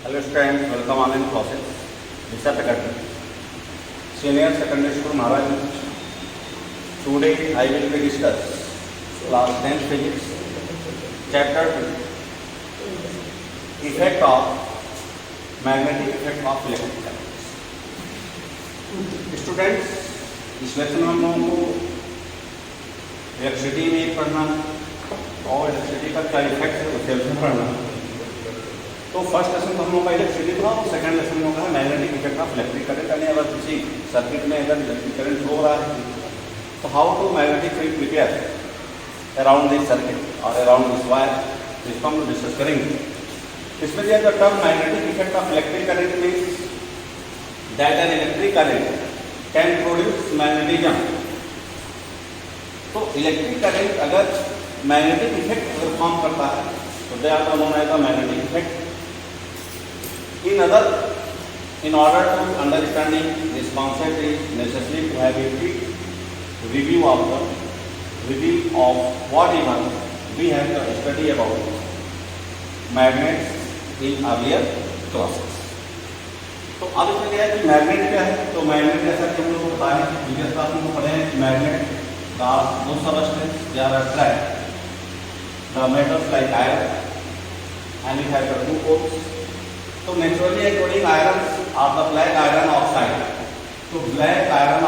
Hello students, welcome online classes. Research Academy, Senior Secondary School, Maharaj. Today I will be discuss class 10 physics, chapter 2, effect of magnetic effect of electric current. Students, इस lecture में हम लोगों को electricity में पढ़ना और electricity का क्या इफेक्ट है उसे पढ़ना। तो फर्स्ट लेसन तो हम लोग का इलेक्ट्रिसिटी था और सेकंड लेसन में है magnetic effect of electric current. यानी अगर किसी सर्किट में अगर इलेक्ट्रिक करंट फ्लो हो रहा है तो how to magnetic field prepare around this circuit और अराउंड दिस वायर, इसको हम डिस्कस करेंगे। इसमें दिया गया term magnetic effect of electric current means that an electric current can produce magnetism. तो इलेक्ट्रिक करंट अगर मैग्नेटिक इफेक्ट अगर फॉर्म करता है तो they are known as the magnetic effect. In order to understanding this concept is necessary to have a quick review of what even we have to study about magnets in earlier classes. तो अब इसमें क्या है कि magnet क्या है। तो magnet जैसा कि हम लोग को पता है कि प्रीवियस क्लास में पढ़े हैं कि मैग्नेट का दो substance they are attract the metals like iron and it has the two poles. So naturally according iron are the black iron oxide. So black iron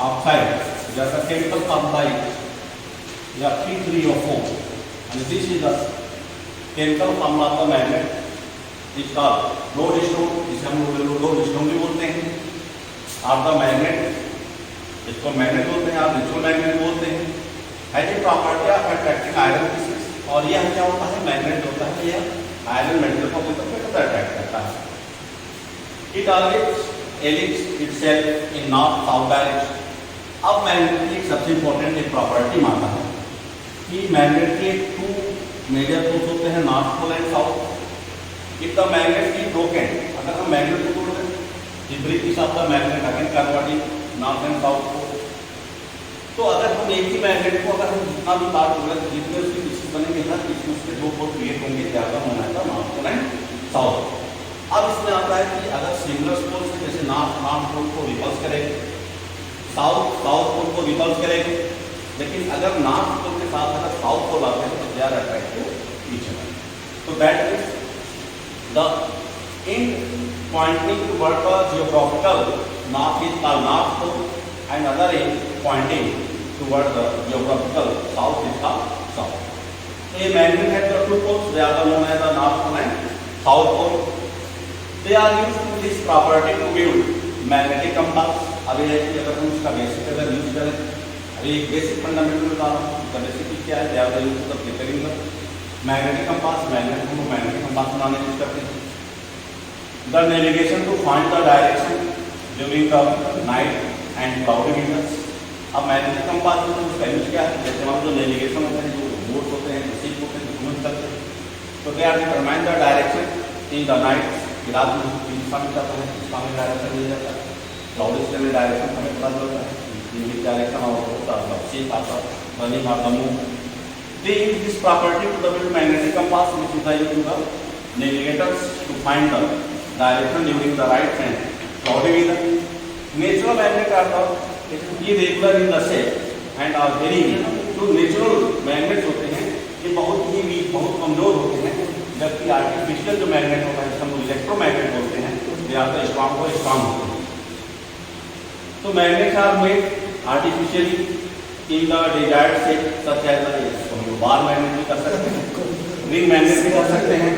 oxide just a chemical compound या P3O4 and this is the chemical formula of the magnet is called lodestone, जिसे हम लोग lodestone भी बोलते हैं। आप the magnet इसको magnet बोलते हैं, आप नेचुरल मैग्नेट बोलते हैं। Has a property of attracting iron pieces. और यह क्या होता है, मैग्नेट होता है, यह आयरन मेटल को अट्रैक्ट करता है। It always ellipse itself in north south direction. अब मैग्नेट की सबसे इंपॉर्टेंट एक प्रॉपर्टी मानता है कि मैग्नेट के टू मेजर पोल्स होते हैं, north pole and south. If the magnet is broken, अगर हम मैग्नेट को तोड़ दें, the break is of the magnet again converting north and south को। तो अगर हम एक ही मैग्नेट को अगर हम जितना भी बात हो रहे हैं जितने उसके पीछे बनेंगे हर पीछे उसके दो पोल क्रिएट होंगे, ज्यादा होना है नॉर्थ पोल एंड साउथ। अब इसमें आता है कि अगर सिंगल पोल से जैसे नॉर्थ पोल को रिपल्स करेंगे, साउथ पोल को रिपल्स करेंगे, लेकिन अगर नॉर्थ पोल के साथ अगर साउथ पोल आते हैं तो they are attract to each other. तो that means the in pointing toward the geographical north is called north pole and other end pointing toward the geographical south is called south. So a magnet has the two poles, they are known as the north pole and south pole. They are used to this property to build magnetic compass. अभी है कि अगर हम इसका basic अगर use करें, अभी एक बेसिक फंडामेंटल बता रहा हूँ। तो बेसिक क्या है, they are used to preparing the magnetic compass। Magnetic compass बनाने की यूज करते हैं। The navigation to find the direction during the night and cloudy winters। अब मैग्नेटिक कंपास में उसका यूज क्या है, जैसे हम जो नेविगेशन होते हैं, जो बोर्ड होते हैं, शिप होते हैं, घूम सकते हैं। तो they are determine the direction in the night, रात में दिशा में जाता है, दिशा में डायरेक्शन दिया जाता है। क्लाउडी स्केल में डायरेक्शन हमें पता चलता है, दिन डायरेक्शन और होता है शिप आता है, रनिंग और the move. They use this property to the magnetic compass which is used to the navigators to find the direction during the right and cloudy weather. Natural magnet are the irregular in the shape and are very weak। जो natural magnet होते हैं ये बहुत ही week, बहुत कमजोर होते हैं, जबकि आर्टिफिशियल जो मैग्नेट होता है जिसे हम इलेक्ट्रोमैग्नेट बोलते हैं, ये आता है स्ट्रॉन्ग होते हैं। तो magnets are made artificially in the desired shape, such as bar magnet भी कर सकते हैं, रिंग मैग्नेट भी कर सकते हैं,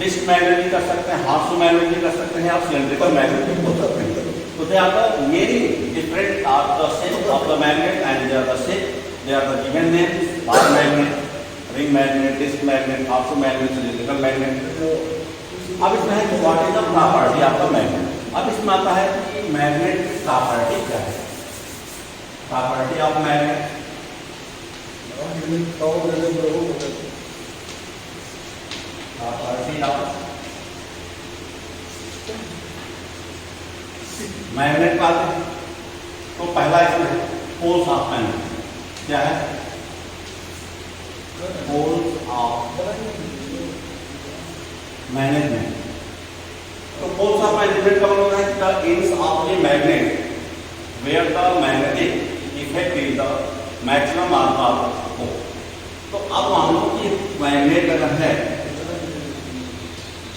डिस्क मैग्नेट भी कर सकते हैं, हाफ मैग्नेट भी कर सकते हैं, आप सिलेंड्रिकल मैग्नेट भी हो सकते हैं। तो they are the very different are the shape of the magnet and they are the shape, they are the given names, bar magnet, ring magnet, disc magnet, half magnet, cylindrical magnet. अब इसमें है कि what is the property of the magnet. अब इसमें आता है कि magnet की प्रॉपर्टी क्या है। प्रॉपर्टी ऑफ मैग्नेट मैग्नेट का तो पहला इसमें पोल्स ऑफ मैग्नेट क्या है, poles of management. तो poles of management का मतलब है the ends of the magnet where the magnetic effect is the maximum alpha pole. तो अब मान लो कि मैग्नेट अगर है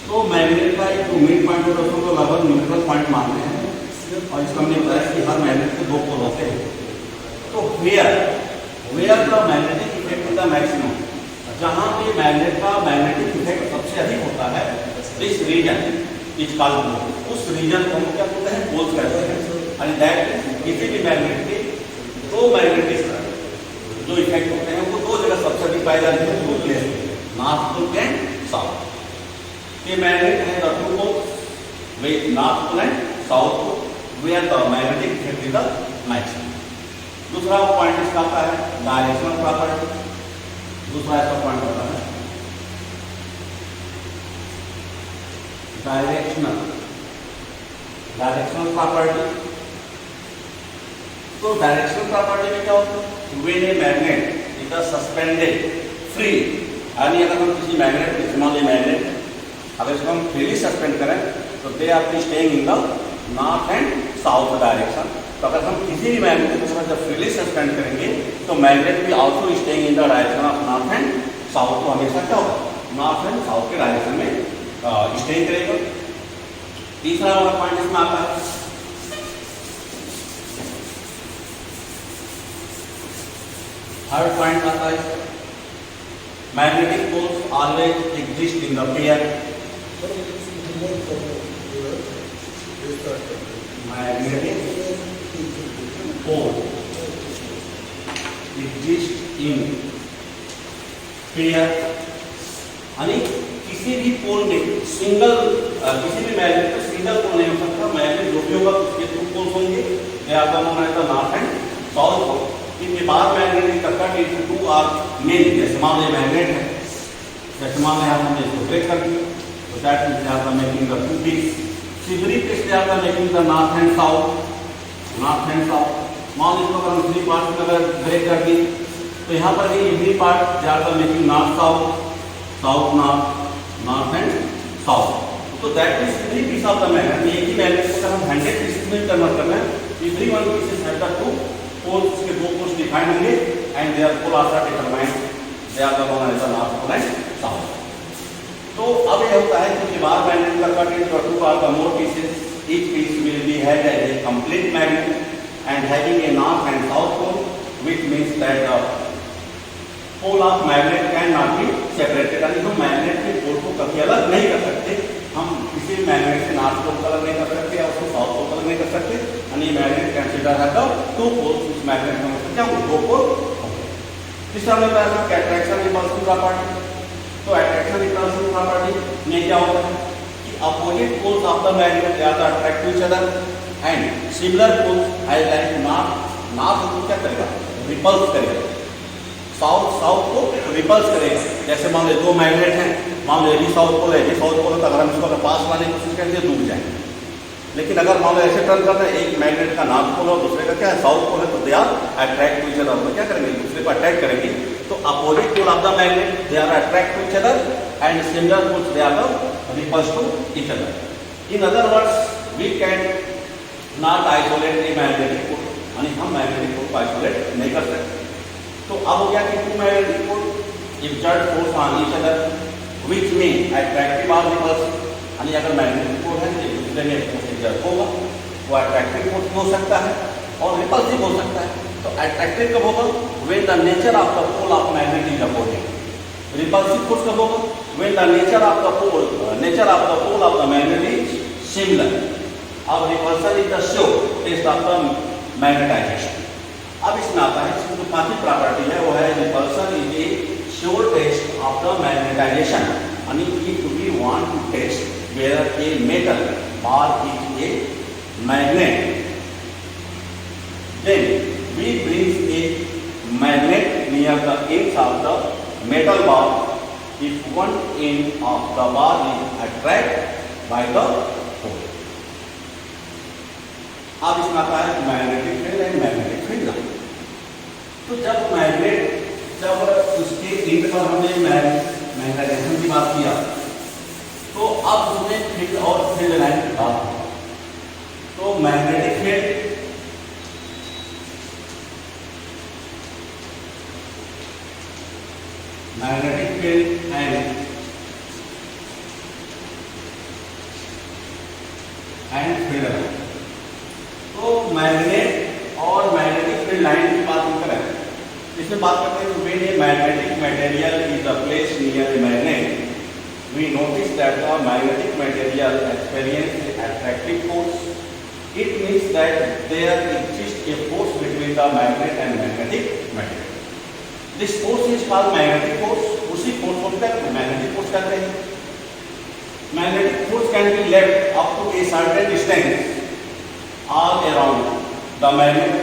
तो मैग्नेट का एक मिड पॉइंट होता है, उसको लगभग न्यूट्रल पॉइंट मानते हैं और इसका हमने बताया कि हर मैग्नेट के दो पोल होते हैं। तो where the magnetic effect is the maximum, जहां पे मैग्नेट का मैग्नेटिक इफेक्ट सबसे अधिक होता है, this region is called pole. उस रीजन को हम क्या बोलते हैं, पोल्स कहते हैं। एंड दैट किसी भी मैग्नेट के दो मैग्नेटिक जो इफेक्ट होते हैं वो दो जगह सबसे अधिक पाए जाते हैं, दो place, north pole and south. ये मैग्नेट है the two poles with north pole and south pole where the magnetic effect is the maximum. दूसरा पॉइंट इसका आता है डायरेक्शनल प्रॉपर्टी। दूसरा इसका पॉइंट होता है डायरेक्शनल प्रॉपर्टी। तो डायरेक्शनल प्रॉपर्टी में क्या होता है, when a magnet is suspended free, यानी अगर हम किसी मैग्नेट मैग्नेट अगर इसको हम फ्रीली सस्पेंड करें तो they R be staying in the north and south direction. तो अगर हम किसी भी मैग्नेट को जब फ्रीली सस्पेंड करेंगे तो मैग्नेट भी also staying in the direction of north and south. तो हमेशा क्या होगा, नॉर्थ एंड साउथ के डायरेक्शन में स्टेइंग करेगा। तीसरा वाला पॉइंट इसमें आता है थर्ड पॉइंट आता है magnetic poles always exist in the pair. Magnetic pole exist in pair, यानी किसी भी पोल में सिंगल किसी भी मैग्नेट का सिंगल पोल नहीं हो सकता। मैग्नेट जो भी होगा उसके टू पोल्स होंगे, ये आपका होना है नॉर्थ एंड साउथ पोल। इनके बाद मैग्नेट का cut into two are main. जैसे मान लो मैग्नेट है, जैसे मान लो हमने इसको ब्रेक कर दिया तो that means the making the two piece. Every piece they are making the north and south, north and south. मान लो अगर हम थ्री पार्ट में अगर ब्रेक कर दी तो यहाँ पर भी every part they are making north south, south north, north and south. तो that is every piece of the magnet. एक ही मैग्नेट को अगर हम 100 पीसेस में कन्वर्ट करना है, every one pieces have the two poles, उसके दो पोल्स डिफाइंड होंगे and their pole are determined, they are the one as the north pole and south. तो अब ये होता है कि बार मैग्नेट का cut into two are the more pieces, each piece will be had as a complete magnet and having a north and south pole, which means that the pole of magnet can not be separated. यानी हम magnet के पोल को कभी अलग नहीं कर सकते। हम किसी भी मैग्नेट से नॉर्थ पोल को अलग नहीं कर सकते या उसको साउथ पोल को अलग नहीं कर सकते। यानी मैग्नेट कंसीडर है द टू पोल्स, इस मैग्नेट का मतलब क्या होगा, दो पोल होंगे। तीसरा में बताया कि अट्रैक्शन रिपल्शन प्रॉपर्टी। तो अट्रैक्शन रिपल्शन प्रॉपर्टी में क्या होता है कि opposite poles of the magnet they are attract to each other and similar poles as like north को क्या करेगा, रिपल्स करेगा, साउथ को रिपल्स करेगा। जैसे मान लो दो मैग्नेट हैं, मान लो ये भी साउथ पोल है, ये साउथ पोल है, तो अगर हम इसको पास लाने की कोशिश करेंगे दूर जाएंगे। लेकिन अगर मान लो ऐसे टर्न करना है, एक मैग्नेट का नॉर्थ पोल और दूसरे का क्या है, साउथ पोल है, तो they are attract to each other. तो क्या करेंगे, दूसरे को अट्रैक्ट करेंगे। तो opposite pole of the magnet they are attract to each other and similar poles they are repels to each other. In other words we can not isolate a magnetic pole, यानी हम magnetic pole को isolate नहीं कर सकते। तो अब हो गया कि two magnetic pole exert force on each other which mean attractive or repulsive, यानी अगर मैग्नेटिक पोल है तो दूसरे में फोर्स exert होगा, वो अट्रैक्टिव फोर्स हो सकता है और रिपल्सिव हो सकता है। तो अट्रैक्टिव कब होगा, when the nature of the pole of magnet is opposite। Repulsive force कब होगा, when the nature of the pole of the magnet is similar। अब repulsion is the sure test of the magnetisation. अब इसमें आता है, इसमें जो पांचवी प्रॉपर्टी है वो है repulsion is a sure test of the magnetization। And if we want to test whether a metal bar is a magnet, then we bring a magnet near the ends of the metal bar. If one end of the bar is attracted by the pole। अब इसमें आता है magnetic field and magnetic field. तो जब magnet उसके int पर हमने magnetisation की बात किया, तो अब उसमें फील्ड और फील्ड लाइन की बात है। तो magnetic field and field line. तो मैग्नेट और मैग्नेटिक फील्ड लाइन की बात हम करें, इसमें बात करते हैं तो when a magnetic material is placed near a magnet, we notice that the magnetic material experiences attractive force. It means that there exists a force between the magnet and magnetic material. This force is called magnetic force. उसी force को क्या magnetic force कहते हैं। Magnetic force can be left up to a certain distance all around the magnet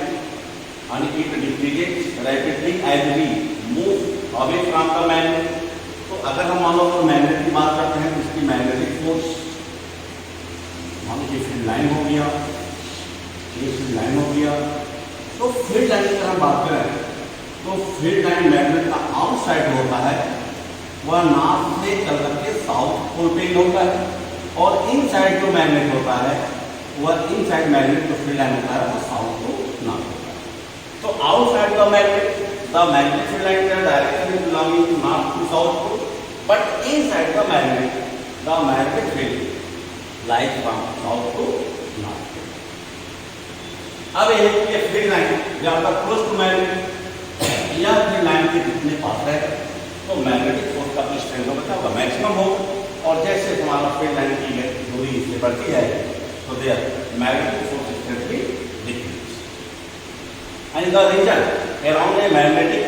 and it decreases rapidly as we move away from the magnet. तो अगर हम मान लो तो मैग्नेट की बात करते हैं तो इसकी मैग्नेटिक फोर्स मान लो ये फील्ड लाइन हो गया, ये फील्ड लाइन हो गया। तो फील्ड लाइन की अगर हम बात करें तो फील्ड लाइन मैग्नेट का आउटसाइड होता है, वह नॉर्थ से चल करके साउथ पोल पे होता है, और इनसाइड जो मैग्नेट होता है वह इनसाइड मैग्नेट जो फील्ड लाइन होता है वह साउथ को नॉर्थ होता है। तो outside the magnetic field line their direction is belonging to north to south pole, but inside the magnetic field lies from south to north pole. अब ये फील्ड लाइन जहाँ पर क्लोज टू मैग्नेट या field line के जितने पास है तो magnetic force का स्ट्रेंथ होगा क्या होगा, मैक्सिमम होगा। और जैसे हमारा फील्ड लाइन की दूरी इससे बढ़ती है तो देयर मैग्नेटिक फोर्स स्ट्रेंथ भी decrease. And the region around a magnetic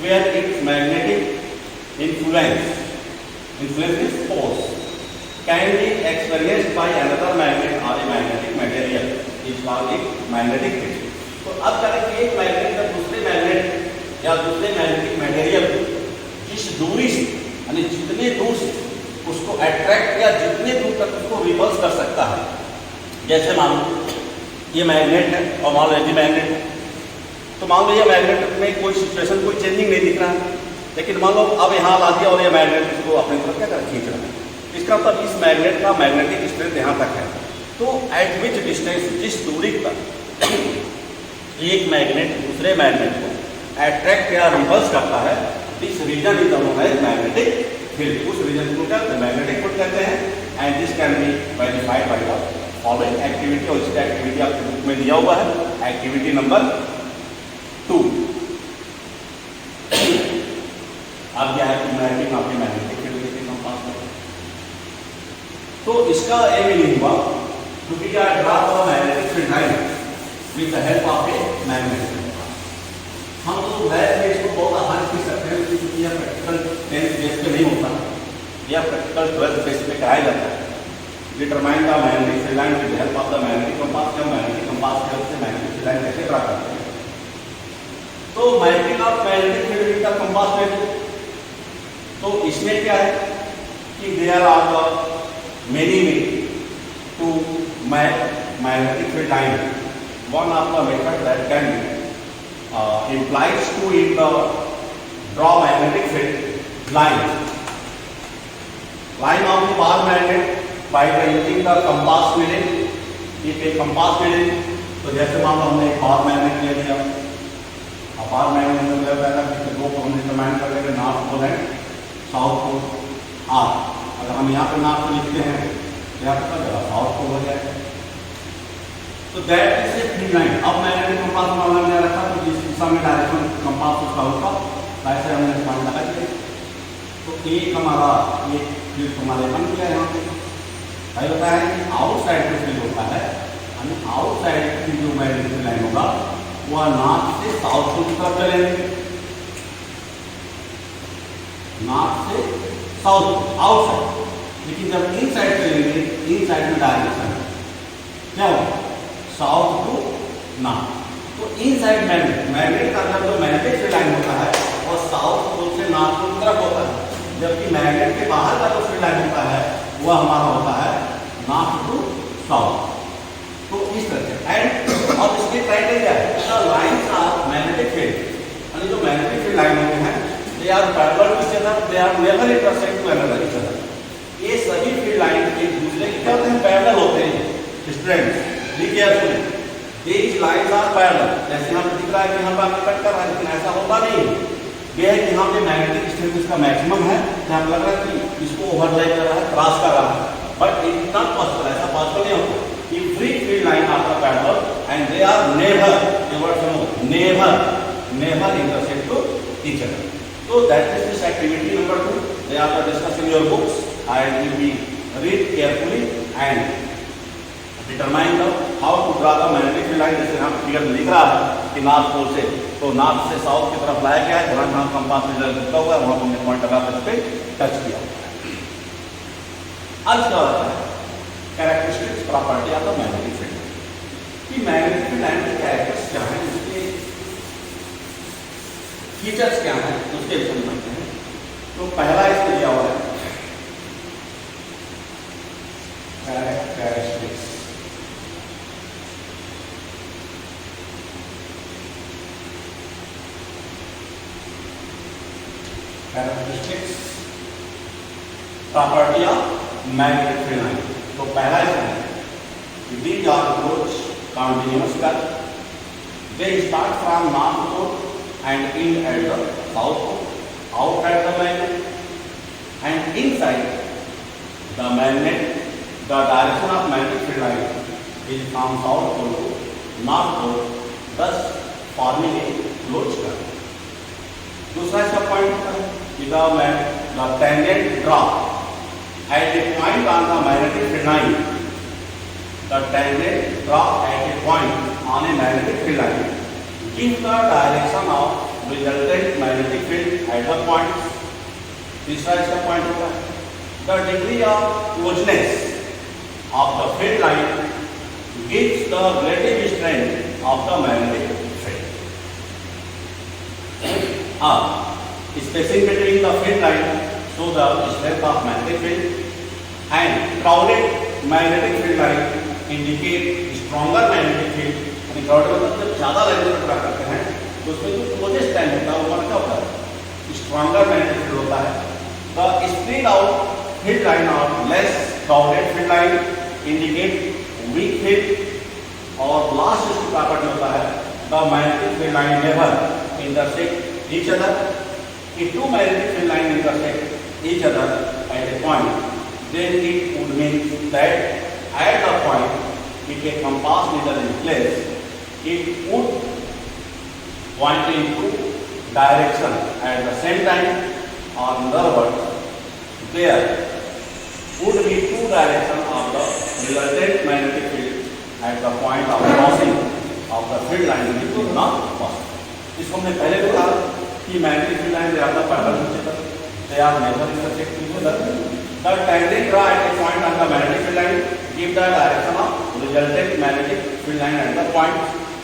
where its magnetic influence is force can be experienced by another magnet or a magnetic material is called a magnetic field. तो अब करें कि एक magnet का दूसरे magnet या दूसरे मैग्नेटिक मटेरियल जिस दूरी से यानी जितने दूर से उसको अट्रैक्ट या जितने दूर तक उसको रिपल्स कर सकता है। जैसे मान लो ये मैग्नेट है और मान लो ये मैग्नेट है, तो मान लो ये मैग्नेट में कोई सिचुएशन कोई चेंजिंग नहीं दिख रहा है, लेकिन मान लो अब यहाँ ला दिया और ये मैग्नेट इसको अपनी तरफ क्या कर खींच रहा है। इसका मतलब इस मैग्नेट का मैग्नेटिक स्ट्रेंथ यहाँ तक है। तो एट विच डिस्टेंस जिस दूरी पर एक मैग्नेट दूसरे मैग्नेट को अट्रैक्ट या रिपल्स करता है, this region is known as magnetic field. उस रीजन को क्या कहते हैं, मैग्नेटिक फील्ड कहते हैं। And this can be verified by the following activity, और इसका एक्टिविटी आपके बुक में दिया हुआ है, एक्टिविटी नंबर 2। अब क्या है कि मैग्नेटिक फील्ड के हम पास करें तो इसका एम ये हुआ to be are draw the magnetic field line with the help of a magnet. हम तो वैसे इसको बहुत आसान कर सकते हैं क्योंकि यह प्रैक्टिकल 10th बेस पे नहीं होता, यह प्रैक्टिकल 12th बेस पे कराया जाता है। Determine the magnetic field line with the help of the magnetic compass. या मैग्नेटिक कंपास की हेल्प से मैग्नेटिक फील्ड लाइन कैसे ड्रा करते हैं। तो mapping of magnetic field with the compass method, तो इसमें क्या है कि there are the many way to map magnetic field line. One of the method that can be implies to in the draw magnetic field line of the bar magnet by the using the compass needle। if a compass needle, तो जैसे मान लो हमने एक bar magnet ले लिया, अब bar magnet में क्या होता है कि दो को हम डिटरमाइन कर लेंगे, north pole and south pole are. अगर हम यहाँ पे नॉर्थ को लिखते हैं तो यहाँ पे क्या साउथ पोल हो जाएगा। तो that is a field line. अब मैग्नेटिक कंपास में हमने रखा तो जिस दिशा में डायरेक्शन कंपास उसका होगा वैसे हमने पॉइंट लगा दिए। तो एक हमारा ये फील्ड हमारे बन गया यहाँ पे। भाई बताया कि आउटसाइड जो फील्ड होता है, यानी आउटसाइड की जो मैग्नेटिक लाइन होगा वह नॉर्थ से साउथ को तरफ चलेंगे, नॉर्थ से साउथ आउटसाइड। लेकिन जब इन साइड चलेंगे, इन साइड में डायरेक्शन क्या होगा, साउथ टू नॉर्थ। तो इन साइड मैग्नेट का जो मैग्नेटिक फील्ड लाइन होता है वो साउथ पोल से नॉर्थ पोल तरफ होता है, जबकि मैग्नेट के बाहर का जो फील्ड लाइन होता है वह हमारा होता है नॉर्थ टू साउथ। तो इस तरह से एंड और इसके क्राइटेरिया है the lines of magnetic field, यानी जो मैग्नेटिक फील्ड लाइन होते हैं they are parallel to each other, they are never intersect to another each other. ये सभी फील्ड लाइन एक दूसरे के क्या होते हैं, पैरेलल होते हैं students, be careful, these lines are parallel, जैसे यहाँ पे दिख रहा है कि यहाँ पे आपको कट कर रहा है, लेकिन ऐसा होता नहीं। ये है कि यहाँ पे मैग्नेटिक स्ट्रेंथ इसका मैक्सिमम है, यहाँ पे लग रहा है कि इसको ओवरलैप कर रहा है, क्रॉस कर रहा है, but it is not possible, ऐसा पॉसिबल नहीं होता। Every field line are parallel and they are never, the word never intersect to each other. So that is this activity number 2. They are discussed in your books and you will read carefully and determine how to draw the magnetic field line. जैसे यहाँ figure में लिख रहा है कि north pole से, तो north से साउथ की तरफ लाया गया है, जहाँ कंपास में लिखा हुआ है वहाँ पर हमने पॉइंट लगा कर उस पर टच किया। आज क्या होता है characteristics property of the magnetic field, कि मैग्नेटिक फील्ड लाइन के कैरेक्टर्स क्या हैं, उसके फीचर्स क्या हैं, उसके समझते हैं। तो पहला इसमें दिया हुआ है characteristics. Characteristics property of magnetic field line. तो पहला इसमें these are approach continuous cut, they start from north pole and end at the south pole, outside the magnet and inside the magnet, the direction of magnetic field line is from south pole to north pole, thus forming a closed cut. दूसरा इसका point होता है कि the tangent drop at a point on the magnetic field line, the tangent drop at a point on a magnetic field line gives the direction of resultant magnetic field at the point. तीसरा इसका point होगा the degree of closeness of the field line gives the relative strength of the magnetic field. Spacing between the field line so the strength of magnetic field and crowded magnetic field line indicate stronger magnetic field. यानी crowded मतलब जब ज़्यादा line से टकरा करते हैं तो उसमें जो closest time होता है वो क्या होता है, stronger magnetic field होता है। The spread out field line or less crowded field line indicate weak field और last इसकी प्रॉपर्टी होता है the magnetic field line never intersect each other. If two magnetic field lines intersect each other at a point, then it would mean that at the point if a compass needle is placed, it would point into direction at the same time, or in other words, there would be two directions of the resultant magnetic field at the point of crossing of the field line which is not possible. इसको हमने पहले भी कहा कि magnetic field line ज्यादा parallel होते हैं, they are never intersect each other. The tangent draw at a point on the magnetic field line give the direction of resultant magnetic field line at the point.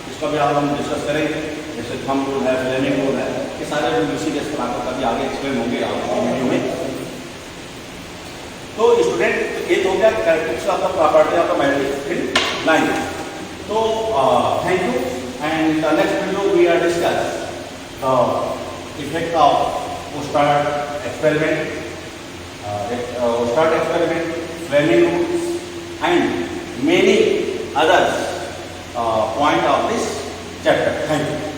इसको भी आज हम discuss करेंगे, जैसे thumb rule है, Fleming rule है, ये सारे रूल इसी के तरह का कभी आगे एक्सप्लेन होंगे आपकी वीडियो में। तो स्टूडेंट ये तो क्या characteristics of the property of the magnetic field line. तो thank you and the next video we are discuss the effect of Oersted experiment, Fleming rules and many others point of this chapter. Thank you.